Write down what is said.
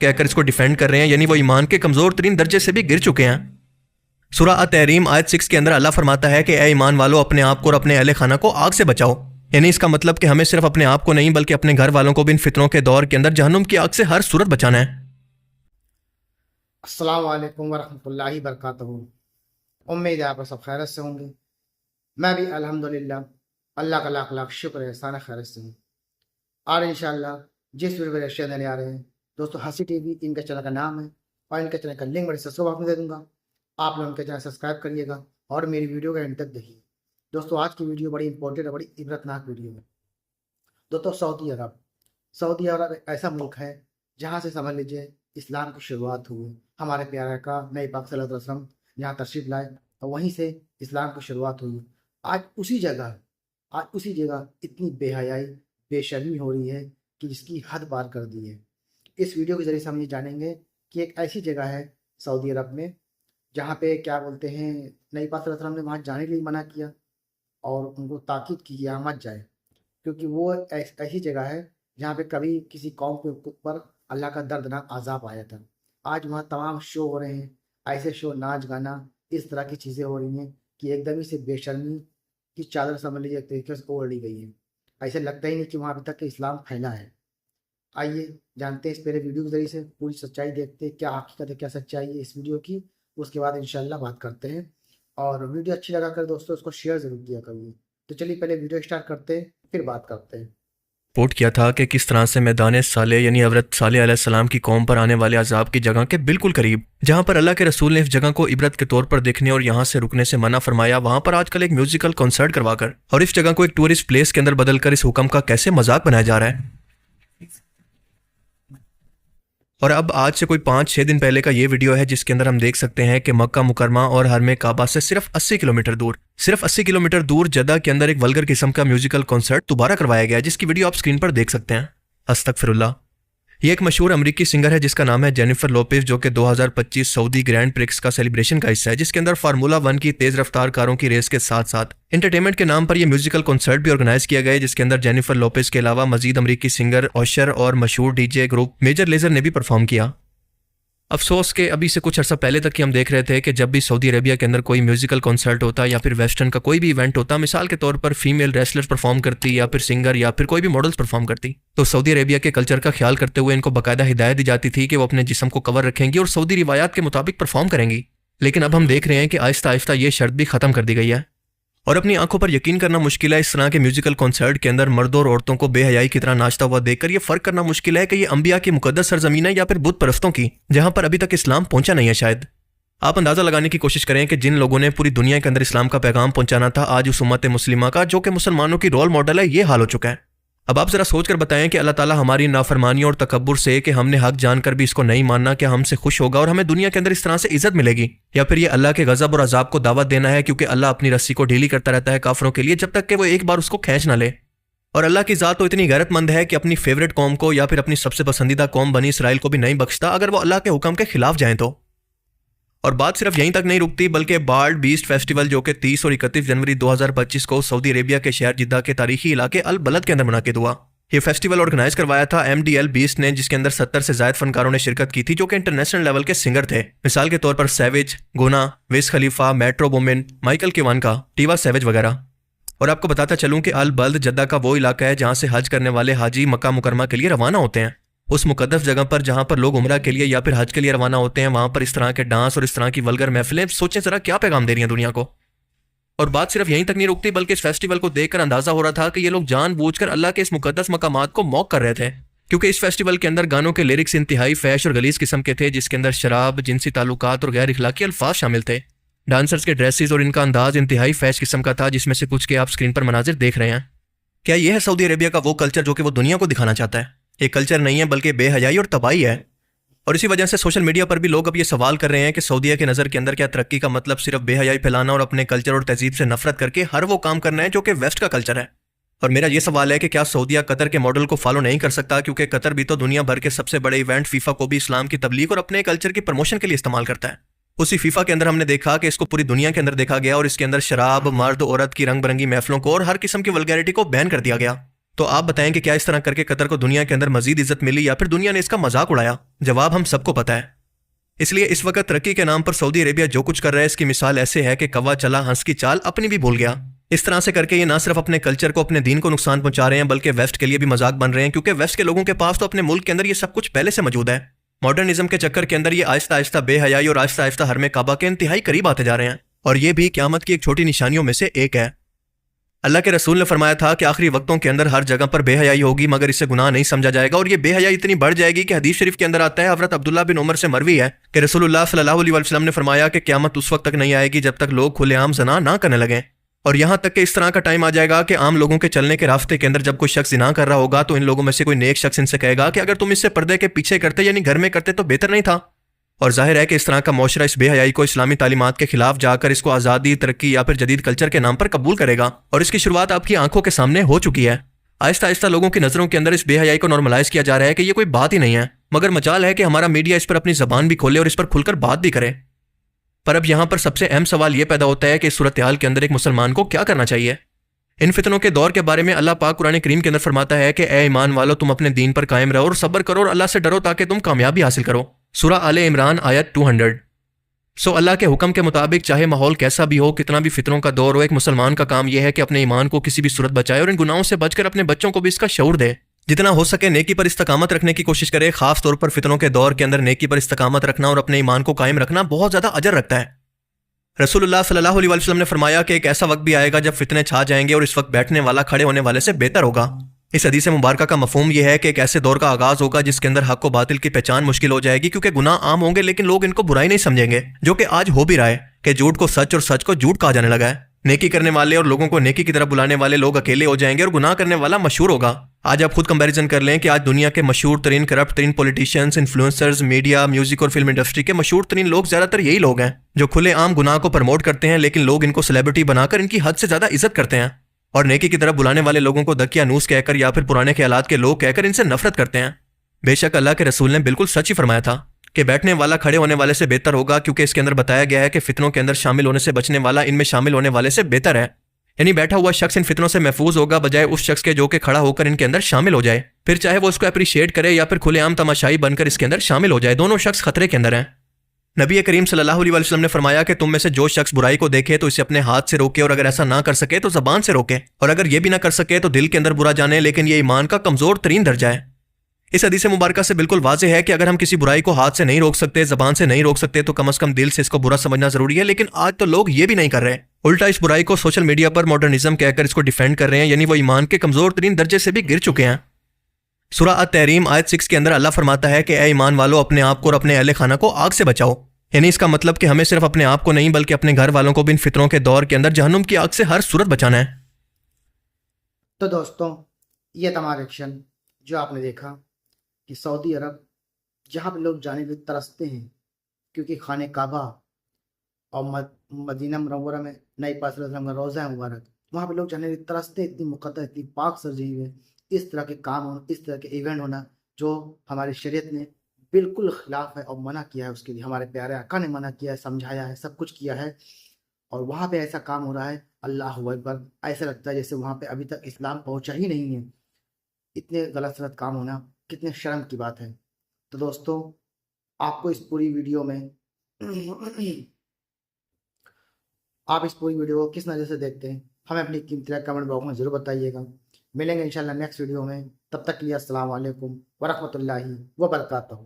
कहकर इसको डिफेंड कर रहे हैं, यानी वो ईमान के कमजोर तरीन दर्जे से भी गिर चुके हैं। सूरा अत-तहरीम आयत 6 के अंदर अल्लाह फरमाता है कि ए ईमान वालों, अपने आप को और अपने अहले खाना को आग से बचाओ। यानी इसका मतलब कि हमें सिर्फ अपने आप को नहीं बल्कि अपने घर वालों को भी इन फितरों के दौर के अंदर जहन्नुम की आग से हर सूरत बचाना है। अस्सलाम वालेकुम वरहमतुल्लाहि वबरकातुहू। उम्मीद है आप सब खैरियत से होंगे। मैं भी अल्हम्दुलिल्लाह अल्लाह का लाख लाख शुक्र है, एहसान खैरियत से हूँ। और इंशाअल्लाह जिस वीडियो को शेयर देने आ रहे हैं दोस्तों, हंसी टीवी इनके चैनल का नाम है और इनके चैनल का लिंक मैं डिस्क्रिप्शन बॉक्स में दे दूँगा। आप लोग उनके चैनल सब्सक्राइब करिएगा और मेरी वीडियो का एंड तक देखिए। दोस्तों आज की वीडियो बड़ी इंपॉर्टेंट और बड़ी इबरतनाक वीडियो है। दोस्तों सऊदी अरब एक ऐसा मुल्क है जहाँ से समझ लीजिए इस्लाम की शुरुआत हुई। हमारे प्यारे का नबी पाक सल्लल्लाहु अलैहि वसल्लम यहाँ तशरीफ़ लाए और वहीं से इस्लाम की शुरुआत हुई। आज उसी जगह इतनी बेहयाई बेशर्मी हो रही है कि जिसकी हद पार कर दी है। इस वीडियो के ज़रिए से हम ये जानेंगे कि एक ऐसी जगह है सऊदी अरब में जहाँ पे क्या बोलते हैं, नबी पाक सल्लल्लाहु अलैहि वसल्लम ने वहाँ जाने के लिए मना किया और उनको ताकीद की यहाँ मत जाए, क्योंकि वो ऐसी जगह है जहाँ पे कभी किसी कौम के ऊपर अल्लाह का दर्दनाक अजाब आया था। आज वहाँ तमाम शो हो रहे हैं, ऐसे शो, नाच गाना, इस तरह की चीज़ें हो रही हैं कि एकदम ही से बेशर्मी की चादर समझ लीजिए एक तरीके से ओढ़ ली गई है। ऐसे लगता ही नहीं कि वहाँ अभी तक इस्लाम फैला है। आइए जानते हैं इस पहले वीडियो के जरिए से पूरी सच्चाई, देखते हैं क्या हकीकत है, क्या सच्चाई है इस वीडियो की। उसके बाद इंशाल्लाह बात करते हैं। और वीडियो अच्छी लगा कर दोस्तों उसको शेयर ज़रूर किया करिए। तो चलिए पहले वीडियो स्टार्ट करते हैं, फिर बात करते हैं। रिपोर्ट किया था कि किस तरह से मैदान साले यानी हज़रत सालेह अलैहिस्सलाम की कौम पर आने वाले अजाब की जगह के बिल्कुल करीब, जहां पर अल्लाह के रसूल ने इस जगह को इबरत के तौर पर देखने और यहां से रुकने से मना फरमाया, वहां पर आजकल एक म्यूजिकल कॉन्सर्ट करवाकर और इस जगह को एक टूरिस्ट प्लेस के अंदर बदलकर इस हुक्म का कैसे मजाक बनाया जा रहा है। और अब आज से कोई 5-6 दिन पहले का ये वीडियो है जिसके अंदर हम देख सकते हैं कि मक्का मुकरमा और हरमे काबा से सिर्फ 80 किलोमीटर दूर जद्दा के अंदर एक वल्गर किस्म का म्यूजिकल कॉन्सर्ट दोबारा करवाया गया, जिसकी वीडियो आप स्क्रीन पर देख सकते हैं। अस्तगफिरुल्लाह। ये एक मशहूर अमरीकी सिंगर है जिसका नाम है जेनिफर लोपेज, जो कि 2025 सऊदी ग्रैंड प्रिक्स का सेलिब्रेशन का हिस्सा है, जिसके अंदर फार्मूला 1 की तेज रफ्तार कारों की रेस के साथ साथ एंटरटेनमेंट के नाम पर यह म्यूजिकल कॉन्सर्ट भी ऑर्गेनाइज किया गया है, जिसके अंदर जेनिफर लोपेज के अलावा मजीद अमरीकी सिंगर ओशर और मशहूर डीजे ग्रुप मेजर लेजर ने भी परफॉर्म किया। अफसोस के अभी से कुछ अर्सा पहले तक ही हम देख रहे थे कि जब भी सऊदी अरेबिया के अंदर कोई म्यूजिकल कॉन्सर्ट होता या फिर वेस्टर्न का कोई भी इवेंट होता, मिसाल के तौर पर फीमेल रेसलर्स परफॉर्म करती या फिर सिंगर या फिर कोई भी मॉडल्स परफॉर्म करती, तो सऊदी अरेबिया के कल्चर का ख्याल करते हुए इनको बाकायदा हिदायत दी जाती थी कि वो अपने जिस्म को कवर रखेंगी और सऊदी रिवायात के मुताबिक परफॉर्म करेंगी। लेकिन अब हम देख रहे हैं कि आहिस्ता आहिस्ता ये शर्त भी खत्म कर दी गई है और अपनी आंखों पर यकीन करना मुश्किल है। इस तरह के म्यूजिकल कॉन्सर्ट के अंदर मर्दों और औरतों को बेहयाई की तरह नाचता हुआ देखकर ये फर्क करना मुश्किल है कि ये अंबिया की मुकद्दस सरजमीन है या फिर बुत परस्तों की, जहां पर अभी तक इस्लाम पहुंचा नहीं है। शायद आप अंदाजा लगाने की कोशिश करें कि जिन लोगों ने पूरी दुनिया के अंदर इस्लाम का पैगाम पहुंचाना था, आज उस उम्मत मुस्लिमा का जो कि मुसलमानों की रोल मॉडल है, ये हाल हो चुका है। अब आप जरा सोच कर बताएं कि अल्लाह ताला हमारी नाफरमानियों और तकब्बुर से कि हमने हक जानकर भी इसको नहीं मानना, क्या हमसे खुश होगा और हमें दुनिया के अंदर इस तरह से इज्जत मिलेगी, या फिर ये अल्लाह के गजब और अजाब को दावत देना है, क्योंकि अल्लाह अपनी रस्सी को ढीली करता रहता है काफिरों के लिए जब तक कि वो एक बार उसको खींच ना ले। और अल्लाह की ज़ात तो इतनी गैरतमंद है कि अपनी फेवरेट कौम को या फिर अपनी सबसे पसंदीदा कौम बनी इसराइल को भी नहीं बख्शता अगर वो अल्लाह के हुक्म के खिलाफ जाएं तो। और बात सिर्फ यहीं तक नहीं रुकती, बल्कि बाल्ड बीस्ट फेस्टिवल जो कि 30 और 31 जनवरी 2025 को सऊदी अरेबिया के शहर जिद्दा के तारीखी इलाके अल बलद के अंदर मुनाकिद हुआ। ये फेस्टिवल ऑर्गेनाइज करवाया था MDL बीस्ट ने, जिसके अंदर 70 से ज्यादा फनकारों ने शिरकत की थी जो कि इंटरनेशनल लेवल के सिंगर थे। मिसाल के तौर पर सैविज, गुना, विज खलीफा, मेट्रो बोमिन, माइकल किवानका, टीवा सैविज वगैरह। और आपको बताता चलूं कि अल बल्द जद्दा का वो इलाका है जहां से हज करने वाले हाजी मक्का मुकरमा के लिए रवाना होते हैं। उस मुकद्दस जगह पर जहां पर लोग उम्रा के लिए या फिर हज के लिए रवाना होते हैं, वहां पर इस तरह के डांस और इस तरह की वल्गर महफिलें, सोचें जरा क्या पैगाम दे रही हैं दुनिया को। और बात सिर्फ यहीं तक नहीं रुकती, बल्कि इस फेस्टिवल को देखकर अंदाजा हो रहा था कि ये लोग जानबूझकर अल्लाह के इस मुकद्दस मकामात को मौक कर रहे थे, क्योंकि इस फेस्टिवल के अंदर गानों के लिरिक्स इंतहाई फैश और गलीज किस्म के थे, जिसके अंदर शराब, जिनसी ताल्लुकात और गैर इखलाकी अल्फाज शामिल थे। डांसर्स के ड्रेसेस और इनका अंदाज इंतहाई फैश किस्म का था, जिसमें से कुछ के आप स्क्रीन पर मनाजिर देख रहे हैं। क्या यह है सऊदी अरेबिया का वो कल्चर जो कि वो दुनिया को दिखाना चाहता है? एक कल्चर नहीं है बल्कि बेहयाई और तबाही है। और इसी वजह से सोशल मीडिया पर भी लोग अब ये सवाल कर रहे हैं कि सऊदीया के नज़र के अंदर क्या तरक्की का मतलब सिर्फ बेहयाई फैलाना और अपने कल्चर और तहजीब से नफरत करके हर वो काम करना है जो कि वेस्ट का कल्चर है? और मेरा ये सवाल है कि क्या सऊदीया कतर के मॉडल को फॉलो नहीं कर सकता, क्योंकि कतर भी तो दुनिया भर के सबसे बड़े इवेंट फीफा को भी इस्लाम की तबलीग और अपने कल्चर की प्रमोशन के लिए इस्तेमाल करता है। उसी फीफा के अंदर हमने देखा कि इसको पूरी दुनिया के अंदर देखा गया और इसके अंदर शराब, मर्द औरत की रंग बिरंगी महफलों को और हर किस्म की वल्गैरिटी को बैन कर दिया गया। तो आप बताएं कि क्या इस तरह करके कतर को दुनिया के अंदर मजीद इज्जत मिली या फिर दुनिया ने इसका मजाक उड़ाया? जवाब हम सबको पता है। इसलिए इस वक्त तरक्की के नाम पर सऊदी अरेबिया जो कुछ कर रहा है इसकी मिसाल ऐसे है कि कौवा चला हंस की चाल अपनी भी भूल गया। इस तरह से करके ये ना सिर्फ अपने कल्चर को, अपने दीन को नुकसान पहुंचा रहे हैं, बल्कि वेस्ट के लिए भी मजाक बन रहे हैं, क्योंकि वेस्ट के लोगों के पास तो अपने मुल्क के अंदर ये सब कुछ पहले से मौजूद है। मॉडर्निज्म के चक्कर के अंदर ये आहिस्ता आहिस्ता बेहयाई और आहिस्ता आहिस्ता हरमे काबा के इंतहाई करीब आते जा रहे हैं, और ये भी क़यामत की एक छोटी निशानियों में से एक है। अल्लाह के रसूल ने फरमाया था कि आखिरी वक्तों के अंदर हर जगह पर बेहयाई होगी, मगर इसे गुनाह नहीं समझा जाएगा, और ये बेहयाई इतनी बढ़ जाएगी कि हदीस शरीफ के अंदर आता है, हज़रत अब्दुल्लाह बिन उमर से मरवी है कि रसूलुल्लाह सल्लल्लाहु अलैहि वसल्लम ने फरमाया कि क़यामत उस वक्त तक नहीं आएगी जब तक लोग खुलेआम ज़ना ना करने लगें, और यहाँ तक कि इस तरह का टाइम आ जाएगा कि आम लोगों के चलने के रास्ते के अंदर जब कोई शख्स ज़िना कर रहा होगा तो इन लोगों में से कोई नेक शख्स इनसे कहेगा कि अगर तुम इससे पर्दे के पीछे करते यानी घर में करते तो बेहतर नहीं था। और जाहिर है कि इस तरह का मौशरा इस बेहयाई को इस्लामी तालीमात के खिलाफ जाकर इसको आज़ादी, तरक्की या फिर जदीद कल्चर के नाम पर कबूल करेगा, और इसकी शुरुआत आपकी आंखों के सामने हो चुकी है। आहिस्ता आहिस्ता लोगों की नज़रों के अंदर इस बेहयाई को नॉर्मलाइज किया जा रहा है कि ये कोई बात ही नहीं है, मगर मजाल है कि हमारा मीडिया इस पर अपनी ज़बान भी खोले और इस पर खुलकर बात भी करे। पर अब यहाँ पर सबसे अहम सवाल यह पैदा होता है कि इस सूरत हाल के अंदर एक मुसलमान को क्या करना चाहिए। इन फितनों के दौर के बारे में अल्लाह पाक कुरान करीम के अंदर फरमाता है कि ए ईमान वालो, तुम अपने दीन पर कायम रहो और सब्र करो और अल्लाह से डरो ताकि तुम कामयाबी हासिल करो। सूरा आले इमरान आयत 200। अल्लाह के हुक्म के मुताबिक चाहे माहौल कैसा भी हो, कितना भी फितनों का दौर हो, एक मुसलमान का काम यह है कि अपने ईमान को किसी भी सूरत बचाए और इन गुनाहों से बचकर अपने बच्चों को भी इसका शऊर दे। जितना हो सके नेकी पर इस्तकामत रखने की कोशिश करे। खास तौर पर फितनों के दौर के अंदर नेकी पर इस्तकामत रखना और अपने ईमान को कायम रखना बहुत ज्यादा अजर रखता है। रसूलुल्लाह सल्लल्लाहु अलैहि वसल्लम ने फरमाया कि एक ऐसा वक्त भी आएगा जब फितने छा जाएंगे और इस वक्त बैठने वाला खड़े होने वाले से बेहतर होगा। इस हदीस मुबारक का मफहूम यह है कि एक ऐसे दौर का आगाज होगा जिसके अंदर हक व बातिल की पहचान मुश्किल हो जाएगी, क्योंकि गुनाह आम होंगे लेकिन लोग इनको बुराई नहीं समझेंगे, जो कि आज हो भी रहा है कि झूठ को सच और सच को झूठ कहा जाने लगा है। नेकी करने वाले और लोगों को नेकी की तरफ बुलाने वाले लोग अकेले हो जाएंगे और गुनाह करने वाला मशहूर होगा। आज आप खुद कंपैरिजन कर लें कि आज दुनिया के मशहूर तरीन, करप्ट तरीन पॉलिटिशियंस, इन्फ्लुएंसर्स, मीडिया, म्यूजिक और फिल्म इंडस्ट्री के मशहूर तरीन लोग ज्यादातर यही लोग हैं जो खुले आम गुनाह को प्रमोट करते हैं, लेकिन लोग इनको सेलिब्रिटी बनाकर इनकी हद से ज्यादा इज्जत करते हैं, और नेकी की तरफ बुलाने वाले लोगों को दकिया नूस कहकर या फिर पुराने ख्यालात के लोग कहकर इनसे नफरत करते हैं। बेशक अल्लाह के रसूल ने बिल्कुल सच ही फरमाया था कि बैठने वाला खड़े होने वाले से बेहतर होगा, क्योंकि इसके अंदर बताया गया है कि फितनों के अंदर शामिल होने से बचने वाला इनमें शामिल होने वाले से बेहतर है। यानी बैठा हुआ शख्स इन फितनों से महफूज होगा बजाय उस शख्स के जो कि खड़ा होकर इनके अंदर शामिल हो जाए, फिर चाहे वो इसको अप्रिशिएट करे या फिर खुलेआम तमाशाई बनकर इसके अंदर शामिल हो जाए, दोनों शख्स खतरे के अंदर हैं। नबी करीम सल्लल्लाहु अलैहि वसल्लम ने फरमाया कि तुम में से जो शख्स बुराई को देखे तो इसे अपने हाथ से रोके, और अगर ऐसा ना कर सके तो जबान से रोके, और अगर ये भी ना कर सके तो दिल के अंदर बुरा जाने, लेकिन ये ईमान का कमजोर तरीन दर्जा है। इस हदीस मुबारक से बिल्कुल वाज़ेह है कि अगर हम किसी बुराई को हाथ से नहीं रोक सकते, जबान से नहीं रोक सकते, तो कम से कम दिल से इसको बुरा समझना जरूरी है। लेकिन आज तो लोग ये भी नहीं कर रहे, उल्टा इस बुराई को सोशल मीडिया पर मॉडर्निज्म कहकर इसको डिफेंड कर रहे हैं, यानी वो ईमान के कमजोर तरीन दर्जे से भी गिर चुके हैं। सूरा अत-तहरीम आयत 6 के अंदर अल्लाह फरमाता है कि ए ईमान वालों, अपने आप को और अपने अहले खाना को आग से बचाओ। यानी इसका मतलब कि हमें सिर्फ अपने आप को नहीं बल्कि अपने घर वालों को भी इन फितरों के दौर के अंदर जहन्नुम की आग से हर सूरत बचाना है। तो दोस्तों, ये तमाम एक्शन जो आपने देखा कि सऊदी अरब जहाँ पे लोग जाने के तरसते हैं, क्योंकि खाने काबा और मदीना मुनव्वरा में नई पाक का रोज़ा है मुबारक, वहाँ पे लोग जाने के तरसते, इतनी मुक़द्दस, इतनी पाक सरजमी है। इस तरह के काम होना, इस तरह के इवेंट होना जो हमारी शरीयत ने बिल्कुल खिलाफ है और मना किया है, उसके लिए हमारे प्यारे आका ने मना किया है, समझाया है, सब कुछ किया है, और वहाँ पे ऐसा काम हो रहा है। अल्लाह अकबर, ऐसा लगता है जैसे वहाँ पे अभी तक इस्लाम पहुँचा ही नहीं है। इतने गलत सलत काम होना कितने शर्म की बात है। तो दोस्तों, आपको इस पूरी वीडियो में आप इस पूरी वीडियो को किस नज़र से देखते हैं, हमें अपनी कीमती राय कमेंट बॉक्स में ज़रूर बताइएगा। मिलेंगे इंशाल्लाह नेक्स्ट वीडियो में, तब तक के लिए अस्सलाम वालेकुम व रहमतुल्लाहि व बरकातहू।